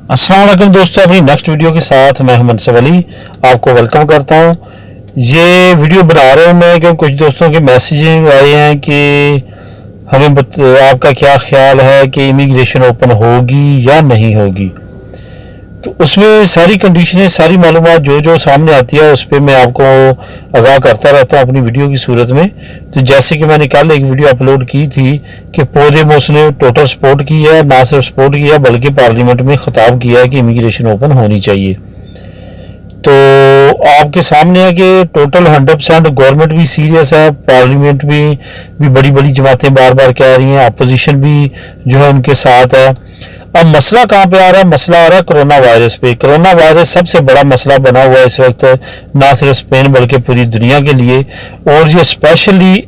अस्सलाम वालेकुम दोस्तों, अपनी नेक्स्ट वीडियो के साथ मैं मनसब अली आपको वेलकम करता हूं। ये वीडियो बना रहा हूं मैं क्योंकि कुछ दोस्तों के मैसेजिंग आए हैं कि आपका क्या ख्याल है कि इमिग्रेशन ओपन होगी या नहीं होगी। तो उसमें सारी कंडीशनें, सारी मालूमात जो सामने आती है उस पर मैं आपको आगाह करता रहता हूँ अपनी वीडियो की सूरत में। तो जैसे कि मैंने कल एक वीडियो अपलोड की थी कि पोदेमोस ने टोटल सपोर्ट की है, ना सिर्फ सपोर्ट किया बल्कि पार्लियामेंट में खिताब किया है कि इमिग्रेशन ओपन होनी चाहिए। तो आपके सामने है कि टोटल 100% गवर्नमेंट भी सीरियस है, पार्लियामेंट भी बड़ी बड़ी जमातें बार बार कह रही हैं, अपोजिशन भी जो है उनके साथ है। अब मसला कहाँ पे आ रहा है? मसला आ रहा है कोरोना वायरस पे। कोरोना वायरस सबसे बड़ा मसला बना हुआ है इस वक्त, ना सिर्फ स्पेन बल्कि पूरी दुनिया के लिए, और ये स्पेशली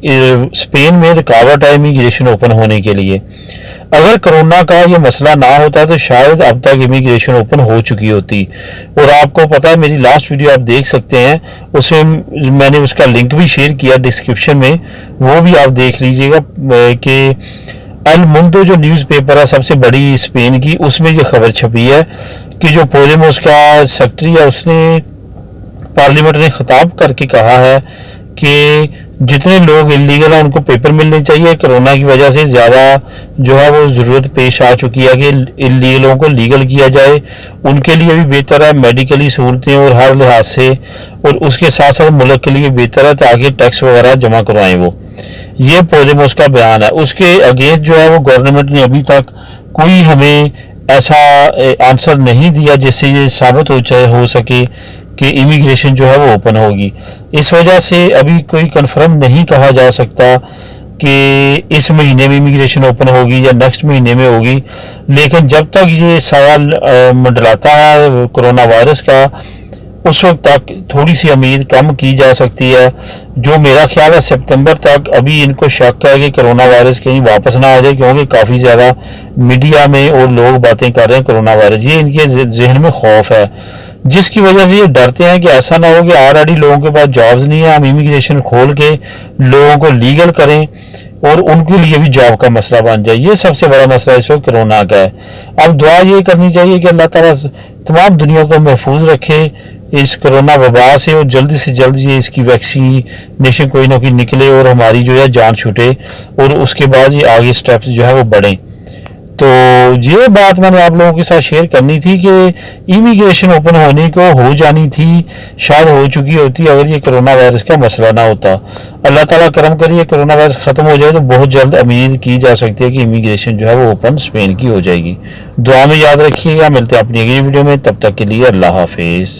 स्पेन में रुकावट है इमिग्रेशन ओपन होने के लिए। अगर कोरोना का ये मसला ना होता तो शायद अब तक इमिग्रेशन ओपन हो चुकी होती। और आपको पता है, मेरी लास्ट वीडियो आप देख सकते हैं, उसमें मैंने उसका लिंक भी शेयर किया डिस्क्रिप्शन में, वो भी आप देख लीजिएगा कि एल मुंडो जो न्यूज़पेपर है सबसे बड़ी स्पेन की, उसमें ये खबर छपी है कि जो पोदेमोस का सेक्रेटरी है उसने पार्लियामेंट ने खिताब करके कहा है कि जितने लोग इलीगल हैं उनको पेपर मिलने चाहिए। कोरोना की वजह से ज़्यादा जो है वो ज़रूरत पेश आ चुकी है कि इलीगलों को लीगल किया जाए। उनके लिए भी बेहतर है मेडिकली सहूलतें और हर लिहाज से, और उसके साथ साथ मुल्क के लिए बेहतर है ताकि टैक्स वगैरह जमा करवाएं वो। ये पोदेमोस का बयान है। उसके अगेंस्ट जो है वो गवर्नमेंट ने अभी तक कोई हमें ऐसा आंसर नहीं दिया जिससे ये साबित हो सके कि इमिग्रेशन जो है वो ओपन होगी। इस वजह से अभी कोई कंफर्म नहीं कहा जा सकता कि इस महीने में इमिग्रेशन ओपन होगी या नेक्स्ट महीने में होगी। लेकिन जब तक ये सवाल मंडराता है कोरोना वायरस का, उस वक्त तक थोड़ी सी उम्मीद कम की जा सकती है। जो मेरा ख्याल है सितंबर तक अभी इनको शक है कि कोरोना वायरस कहीं वापस ना आ जाए, क्योंकि काफ़ी ज़्यादा मीडिया में और लोग बातें कर रहे हैं कोरोना वायरस, ये इनके जहन में खौफ है, जिसकी वजह से ये डरते हैं कि ऐसा ना हो कि ऑलरेडी लोगों के पास जॉब्स नहीं है, हम इमिग्रेशन खोल के लोगों को लीगल करें और उनके लिए भी जॉब का मसला बन जाए। ये सबसे बड़ा मसला इस वक्त कोरोना का है। अब दुआ ये करनी चाहिए कि अल्लाह ताला तमाम दुनिया को महफूज रखे इस कोरोना वबा से, और जल्दी से जल्द ये इसकी वैक्सीनेशन कोई ना कोई निकले और हमारी जो है जान छूटे, और उसके बाद ये आगे स्टेप्स जो है वो बढ़ें। तो ये बात मैंने आप लोगों के साथ शेयर करनी थी कि इमिग्रेशन ओपन होने को हो जानी थी, शायद हो चुकी होती अगर ये कोरोना वायरस का मसला ना होता। अल्लाह ताला करम करिए कोरोना वायरस ख़त्म हो जाए तो बहुत जल्द उम्मीद की जा सकती है कि इमिग्रेशन जो है वो ओपन स्पेन की हो जाएगी। दुआ में याद रखिएगा, मिलते हैं अपनी अगली वीडियो में, तब तक के लिए अल्लाह हाफिज़।